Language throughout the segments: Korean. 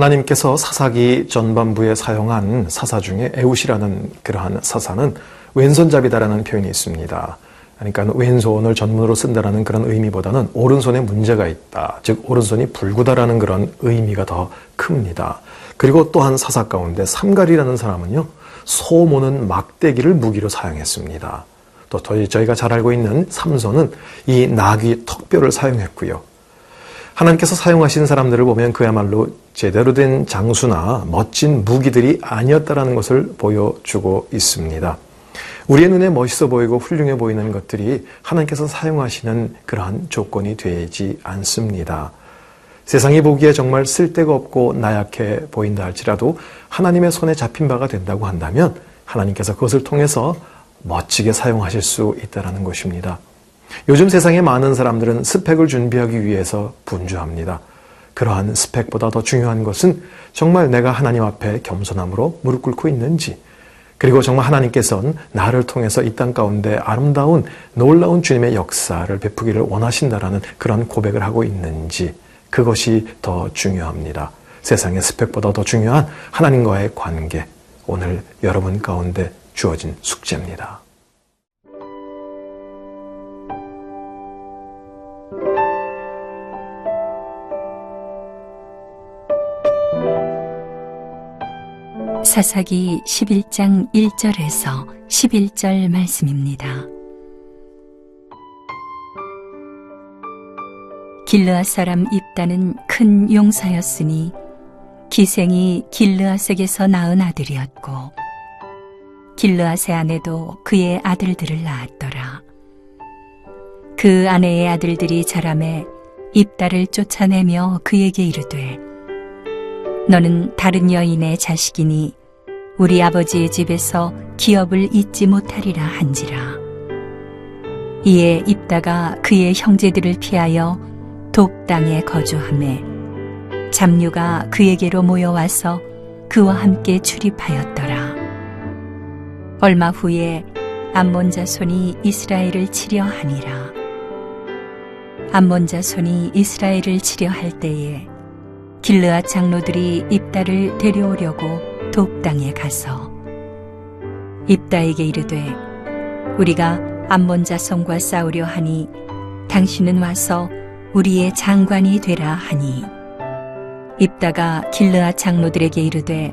하나님께서 사사기 전반부에 사용한 사사 중에 에웃이라는 그러한 사사는 왼손잡이다라는 표현이 있습니다. 그러니까 왼손을 전문으로 쓴다라는 그런 의미보다는 오른손에 문제가 있다, 즉 오른손이 불구다라는 그런 의미가 더 큽니다. 그리고 또한 사사 가운데 삼갈이라는 사람은요, 소 모는 막대기를 무기로 사용했습니다. 또 저희가 잘 알고 있는 삼손은 이 나귀 턱뼈를 사용했고요. 하나님께서 사용하신 사람들을 보면 그야말로 제대로 된 장수나 멋진 무기들이 아니었다라는 것을 보여주고 있습니다. 우리의 눈에 멋있어 보이고 훌륭해 보이는 것들이 하나님께서 사용하시는 그러한 조건이 되지 않습니다. 세상이 보기에 정말 쓸데가 없고 나약해 보인다 할지라도 하나님의 손에 잡힌 바가 된다고 한다면 하나님께서 그것을 통해서 멋지게 사용하실 수 있다는 것입니다. 요즘 세상에 많은 사람들은 스펙을 준비하기 위해서 분주합니다. 그러한 스펙보다 더 중요한 것은 정말 내가 하나님 앞에 겸손함으로 무릎 꿇고 있는지, 그리고 정말 하나님께서는 나를 통해서 이 땅 가운데 아름다운 놀라운 주님의 역사를 베푸기를 원하신다라는 그런 고백을 하고 있는지, 그것이 더 중요합니다. 세상의 스펙보다 더 중요한 하나님과의 관계, 오늘 여러분 가운데 주어진 숙제입니다. 사사기 11장 1절에서 11절 말씀입니다. 길르앗 사람 입다는 큰 용사였으니 기생이 길르앗에게서 낳은 아들이었고 길르앗의 아내도 그의 아들들을 낳았더라. 그 아내의 아들들이 자라매 입다를 쫓아내며 그에게 이르되 너는 다른 여인의 자식이니 우리 아버지의 집에서 기업을 잊지 못하리라 한지라. 이에 입다가 그의 형제들을 피하여 돕 땅에 거주하매 잡류가 그에게로 모여와서 그와 함께 출입하였더라. 얼마 후에 암몬 자손이 이스라엘을 치려 하니라. 암몬 자손이 이스라엘을 치려 할 때에 길르앗 장로들이 입다를 데려오려고 돕 땅에 가서 입다에게 이르되 우리가 암몬 자손과 싸우려 하니 당신은 와서 우리의 장관이 되라 하니 입다가 길르앗 장로들에게 이르되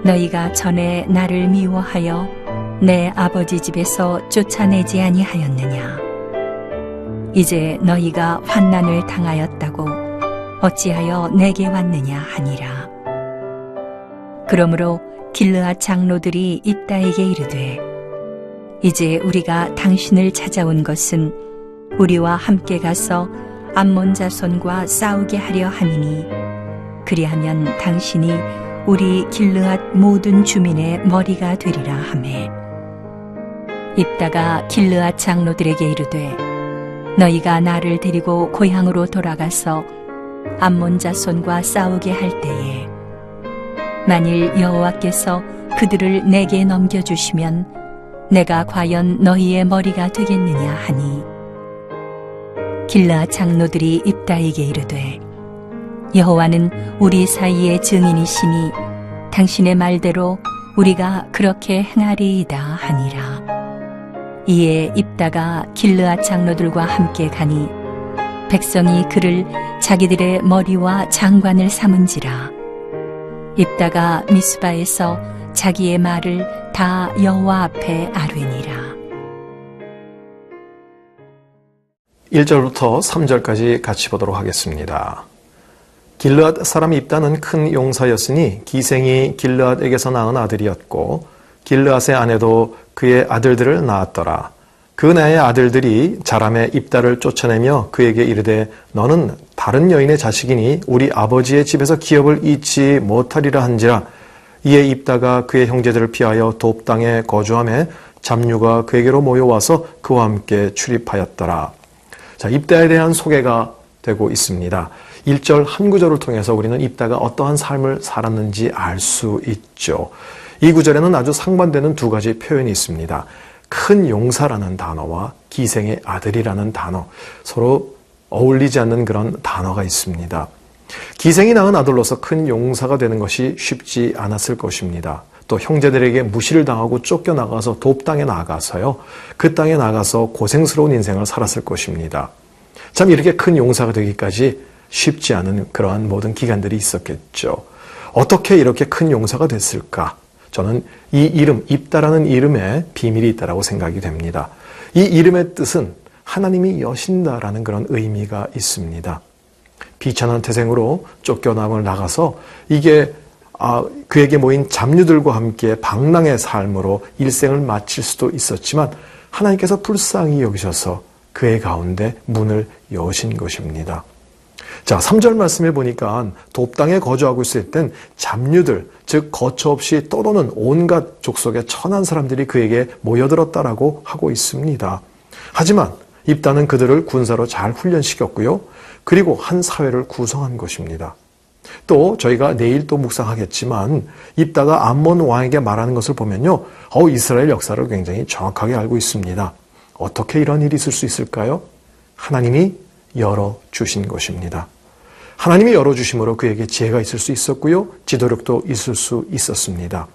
너희가 전에 나를 미워하여 내 아버지 집에서 쫓아내지 아니하였느냐. 이제 너희가 환난을 당하였다고 어찌하여 내게 왔느냐 하니라. 그러므로 길르앗 장로들이 입다에게 이르되 이제 우리가 당신을 찾아온 것은 우리와 함께 가서 암몬 자손과 싸우게 하려 함이니 그리하면 당신이 우리 길르앗 모든 주민의 머리가 되리라 하매 입다가 길르앗 장로들에게 이르되 너희가 나를 데리고 고향으로 돌아가서 암몬 자손과 싸우게 할 때에 만일 여호와께서 그들을 내게 넘겨주시면 내가 과연 너희의 머리가 되겠느냐 하니 길르앗 장로들이 입다에게 이르되 여호와는 우리 사이의 증인이시니 당신의 말대로 우리가 그렇게 행하리이다 하니라. 이에 입다가 길르앗 장로들과 함께 가니 백성이 그를 자기들의 머리와 장관을 삼은지라. 입다가 미스바에서 자기의 말을 다 여호와 앞에 아뢰니라. 1절부터 3절까지 같이 보도록 하겠습니다. 길르앗 사람 입다는 큰 용사였으니 기생이 길르앗에게서 낳은 아들이었고 길르앗의 아내도 그의 아들들을 낳았더라. 그 나의 아들들이 자람에 입다를 쫓아내며 그에게 이르되 너는 다른 여인의 자식이니 우리 아버지의 집에서 기업을 잊지 못하리라 한지라. 이에 입다가 그의 형제들을 피하여 돕 땅에 거주하며 잡류가 그에게로 모여와서 그와 함께 출입하였더라. 자, 입다에 대한 소개가 되고 있습니다. 1절 한 구절을 통해서 우리는 입다가 어떠한 삶을 살았는지 알 수 있죠. 이 구절에는 아주 상반되는 두 가지 표현이 있습니다. 큰 용사라는 단어와 기생의 아들이라는 단어, 서로 어울리지 않는 그런 단어가 있습니다. 기생이 낳은 아들로서 큰 용사가 되는 것이 쉽지 않았을 것입니다. 또 형제들에게 무시를 당하고 쫓겨나가서 돕 땅에 나가서요, 그 땅에 나가서 고생스러운 인생을 살았을 것입니다. 참 이렇게 큰 용사가 되기까지 쉽지 않은 그러한 모든 기간들이 있었겠죠. 어떻게 이렇게 큰 용사가 됐을까? 저는 이 이름, 입다라는 이름에 비밀이 있다고 생각이 됩니다. 이 이름의 뜻은 하나님이 여신다라는 그런 의미가 있습니다. 비천한 태생으로 쫓겨남을 나가서 이게 그에게 모인 잡류들과 함께 방랑의 삶으로 일생을 마칠 수도 있었지만 하나님께서 불쌍히 여기셔서 그의 가운데 문을 여신 것입니다. 자, 3절 말씀에 보니까 돕 땅에 거주하고 있을 땐 잡류들, 즉 거처 없이 떠도는 온갖 족속의 천한 사람들이 그에게 모여들었다라고 하고 있습니다. 하지만 입다는 그들을 군사로 잘 훈련시켰고요. 그리고 한 사회를 구성한 것입니다. 또 저희가 내일 또 묵상하겠지만 입다가 암몬 왕에게 말하는 것을 보면요. 이스라엘 역사를 굉장히 정확하게 알고 있습니다. 어떻게 이런 일이 있을 수 있을까요? 하나님이 열어주신 것입니다. 하나님이 열어주심으로 그에게 지혜가 있을 수 있었고요. 지도력도 있을 수 있었습니다.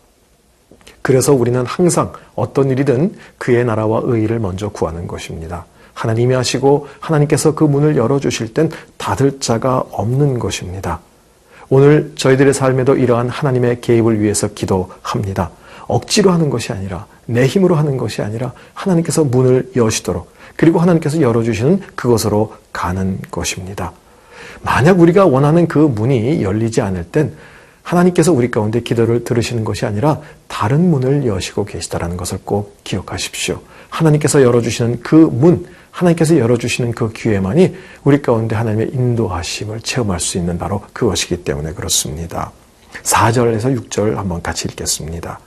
그래서 우리는 항상 어떤 일이든 그의 나라와 의의를 먼저 구하는 것입니다. 하나님이 하시고 하나님께서 그 문을 열어주실 땐 닫을 자가 없는 것입니다. 오늘 저희들의 삶에도 이러한 하나님의 개입을 위해서 기도합니다. 억지로 하는 것이 아니라 내 힘으로 하는 것이 아니라 하나님께서 문을 여시도록 그리고 하나님께서 열어주시는 그것으로 가는 것입니다. 만약 우리가 원하는 그 문이 열리지 않을 땐 하나님께서 우리 가운데 기도를 들으시는 것이 아니라 다른 문을 여시고 계시다는 것을 꼭 기억하십시오. 하나님께서 열어주시는 그 문, 하나님께서 열어주시는 그 기회만이 우리 가운데 하나님의 인도하심을 체험할 수 있는 바로 그것이기 때문에 그렇습니다. 4절에서 6절 한번 같이 읽겠습니다.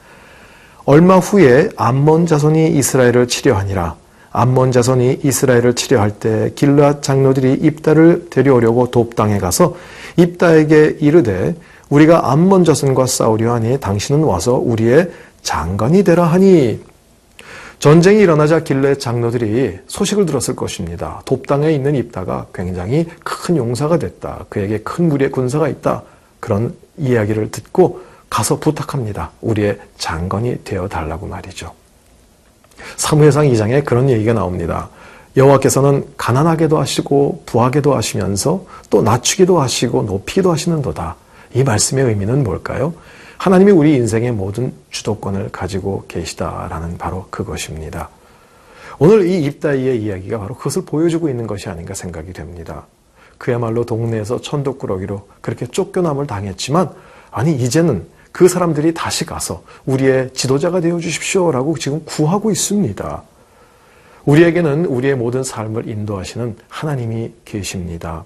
얼마 후에 암몬 자손이 이스라엘을 치려하니라. 암몬 자손이 이스라엘을 치려할 때 길르앗 장로들이 입다를 데려오려고 돕 땅에 가서 입다에게 이르되 우리가 암몬 자손과 싸우려 하니 당신은 와서 우리의 장관이 되라 하니. 전쟁이 일어나자 길르앗 장로들이 소식을 들었을 것입니다. 돕 땅에 있는 입다가 굉장히 큰 용사가 됐다. 그에게 큰 무리의 군사가 있다. 그런 이야기를 듣고 가서 부탁합니다. 우리의 장관이 되어달라고 말이죠. 사무엘상 2장에 그런 얘기가 나옵니다. 여호와께서는 가난하게도 하시고 부하게도 하시면서 또 낮추기도 하시고 높이기도 하시는도다. 이 말씀의 의미는 뭘까요? 하나님이 우리 인생의 모든 주도권을 가지고 계시다라는 바로 그것입니다. 오늘 이 입다이의 이야기가 바로 그것을 보여주고 있는 것이 아닌가 생각이 됩니다. 그야말로 동네에서 천덕꾸러기로 그렇게 쫓겨남을 당했지만 아니 이제는 그 사람들이 다시 가서 우리의 지도자가 되어주십시오라고 지금 구하고 있습니다. 우리에게는 우리의 모든 삶을 인도하시는 하나님이 계십니다.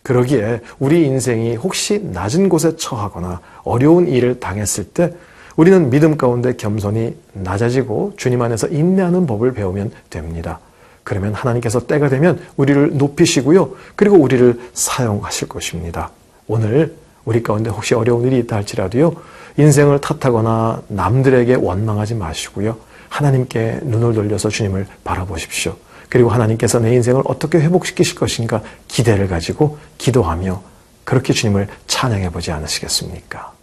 그러기에 우리 인생이 혹시 낮은 곳에 처하거나 어려운 일을 당했을 때 우리는 믿음 가운데 겸손히 낮아지고 주님 안에서 인내하는 법을 배우면 됩니다. 그러면 하나님께서 때가 되면 우리를 높이시고요. 그리고 우리를 사용하실 것입니다. 오늘 우리 가운데 혹시 어려운 일이 있다 할지라도요. 인생을 탓하거나 남들에게 원망하지 마시고요. 하나님께 눈을 돌려서 주님을 바라보십시오. 그리고 하나님께서 내 인생을 어떻게 회복시키실 것인가 기대를 가지고 기도하며 그렇게 주님을 찬양해 보지 않으시겠습니까?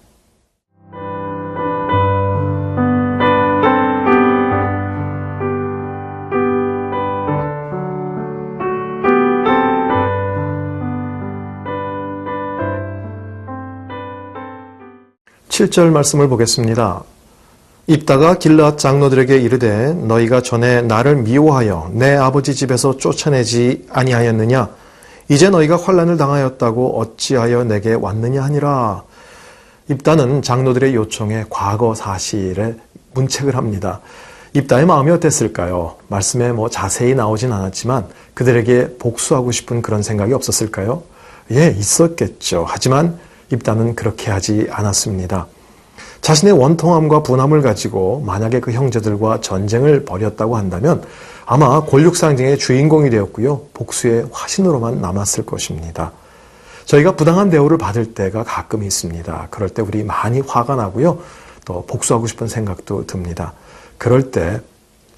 (7절) 말씀을 보겠습니다. 입다가 길르앗 장로들에게 이르되 너희가 전에 나를 미워하여 내 아버지 집에서 쫓아내지 아니하였느냐? 이제 너희가 환난을 당하였다고 어찌하여 내게 왔느냐 하니라. 입다는 장로들의 요청에 과거 사실에 문책을 합니다. 입다의 마음이 어땠을까요? 말씀에 자세히 나오진 않았지만 그들에게 복수하고 싶은 그런 생각이 없었을까요? 예, 있었겠죠. 하지만 입다는 그렇게 하지 않았습니다. 자신의 원통함과 분함을 가지고 만약에 그 형제들과 전쟁을 벌였다고 한다면 아마 골육상징의 주인공이 되었고요. 복수의 화신으로만 남았을 것입니다. 저희가 부당한 대우를 받을 때가 가끔 있습니다. 그럴 때 우리 많이 화가 나고요. 또 복수하고 싶은 생각도 듭니다. 그럴 때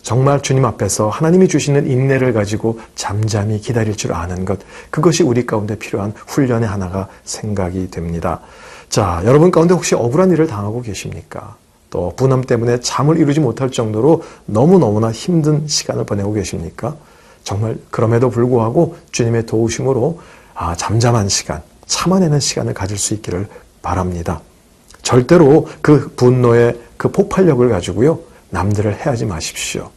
정말 주님 앞에서 하나님이 주시는 인내를 가지고 잠잠히 기다릴 줄 아는 것, 그것이 우리 가운데 필요한 훈련의 하나가 생각이 됩니다. 자, 여러분 가운데 혹시 억울한 일을 당하고 계십니까? 또 분함 때문에 잠을 이루지 못할 정도로 너무너무나 힘든 시간을 보내고 계십니까? 정말 그럼에도 불구하고 주님의 도우심으로 잠잠한 시간, 참아내는 시간을 가질 수 있기를 바랍니다. 절대로 그 분노의 그 폭발력을 가지고요, 남들을 해하지 마십시오.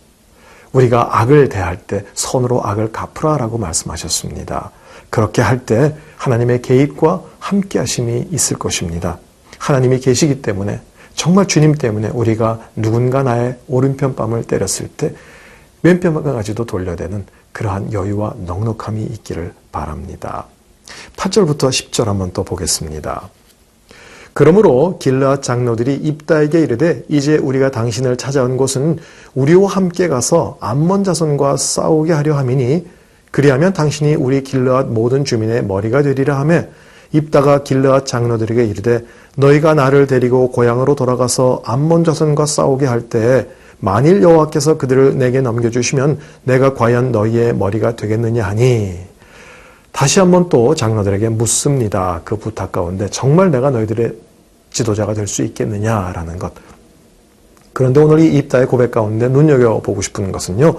우리가 악을 대할 때 선으로 악을 갚으라라고 말씀하셨습니다. 그렇게 할 때 하나님의 개입과 함께 하심이 있을 것입니다. 하나님이 계시기 때문에, 정말 주님 때문에 우리가 누군가 나의 오른편 뺨을 때렸을 때 왼편까지도 돌려대는 그러한 여유와 넉넉함이 있기를 바랍니다. 8절부터 10절 한번 또 보겠습니다. 그러므로 길르앗 장로들이 입다에게 이르되 이제 우리가 당신을 찾아온 곳은 우리와 함께 가서 암몬 자손과 싸우게 하려 함이니 그리하면 당신이 우리 길르앗 모든 주민의 머리가 되리라 하며 입다가 길르앗 장로들에게 이르되 너희가 나를 데리고 고향으로 돌아가서 암몬 자손과 싸우게 할 때에 만일 여호와께서 그들을 내게 넘겨주시면 내가 과연 너희의 머리가 되겠느냐 하니 다시 한번 또 장로들에게 묻습니다. 그 부탁 가운데 정말 내가 너희들의 지도자가 될 수 있겠느냐라는 것. 그런데 오늘 이 입다의 고백 가운데 눈여겨보고 싶은 것은요,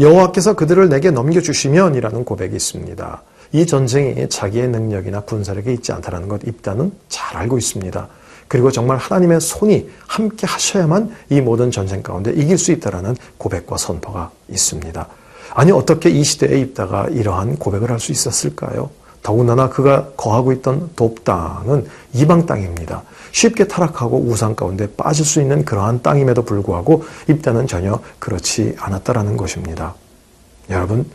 여호와께서 그들을 내게 넘겨주시면 이라는 고백이 있습니다. 이 전쟁이 자기의 능력이나 군사력이 있지 않다는 것 입다는 잘 알고 있습니다. 그리고 정말 하나님의 손이 함께 하셔야만 이 모든 전쟁 가운데 이길 수 있다는 고백과 선포가 있습니다. 아니 어떻게 이 시대에 입다가 이러한 고백을 할 수 있었을까요? 더군다나 그가 거하고 있던 돕 땅은 이방 땅입니다. 쉽게 타락하고 우상 가운데 빠질 수 있는 그러한 땅임에도 불구하고 입다는 전혀 그렇지 않았다라는 것입니다. 여러분,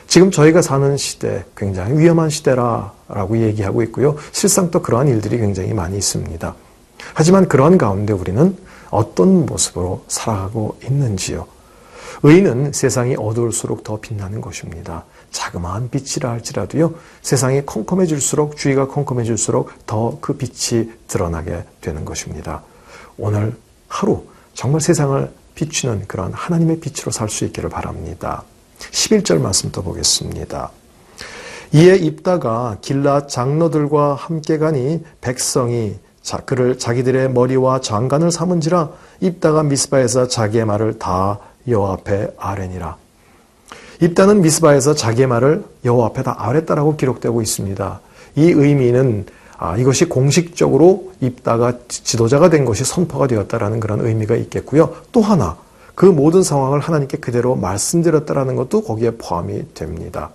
지금 저희가 사는 시대 굉장히 위험한 시대라고 얘기하고 있고요. 실상 또 그러한 일들이 굉장히 많이 있습니다. 하지만 그러한 가운데 우리는 어떤 모습으로 살아가고 있는지요? 의인은 세상이 어두울수록 더 빛나는 것입니다. 자그마한 빛이라 할지라도요, 세상이 컴컴해질수록, 주위가 컴컴해질수록 더 그 빛이 드러나게 되는 것입니다. 오늘 하루 정말 세상을 비추는 그런 하나님의 빛으로 살 수 있기를 바랍니다. 11절 말씀 또 보겠습니다. 이에 입다가 길르앗 장로들과 함께 가니 백성이 그를 자기들의 머리와 장관을 삼은지라 입다가 미스바에서 자기의 말을 다 여호와 앞에 아뢰니라. 입다는 미스바에서 자기의 말을 여호와 앞에 다 아뢰었다라고 기록되고 있습니다. 이 의미는 이것이 공식적으로 입다가 지도자가 된 것이 선포가 되었다라는 그런 의미가 있겠고요. 또 하나, 그 모든 상황을 하나님께 그대로 말씀드렸다라는 것도 거기에 포함이 됩니다.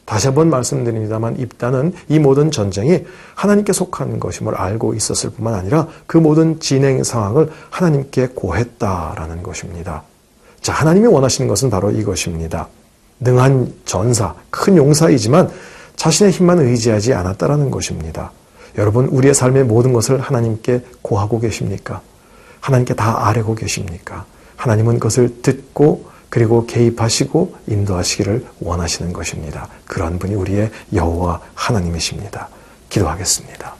다시 한번 말씀드립니다만 입다는 이 모든 전쟁이 하나님께 속한 것임을 알고 있었을 뿐만 아니라 그 모든 진행 상황을 하나님께 고했다라는 것입니다. 자, 하나님이 원하시는 것은 바로 이것입니다. 능한 전사, 큰 용사이지만 자신의 힘만 의지하지 않았다라는 것입니다. 여러분, 우리의 삶의 모든 것을 하나님께 고하고 계십니까? 하나님께 다 아뢰고 계십니까? 하나님은 그것을 듣고 그리고 개입하시고 인도하시기를 원하시는 것입니다. 그러한 분이 우리의 여호와 하나님이십니다. 기도하겠습니다.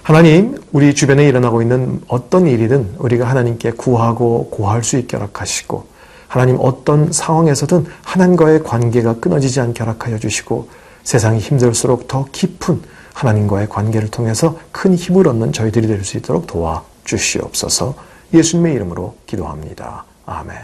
하나님, 우리 주변에 일어나고 있는 어떤 일이든 우리가 하나님께 구하고 고할 수 있게 허락하시고, 하나님 어떤 상황에서든 하나님과의 관계가 끊어지지 않게 허락하여 주시고, 세상이 힘들수록 더 깊은 하나님과의 관계를 통해서 큰 힘을 얻는 저희들이 될 수 있도록 도와주시옵소서. 예수님의 이름으로 기도합니다. 아멘.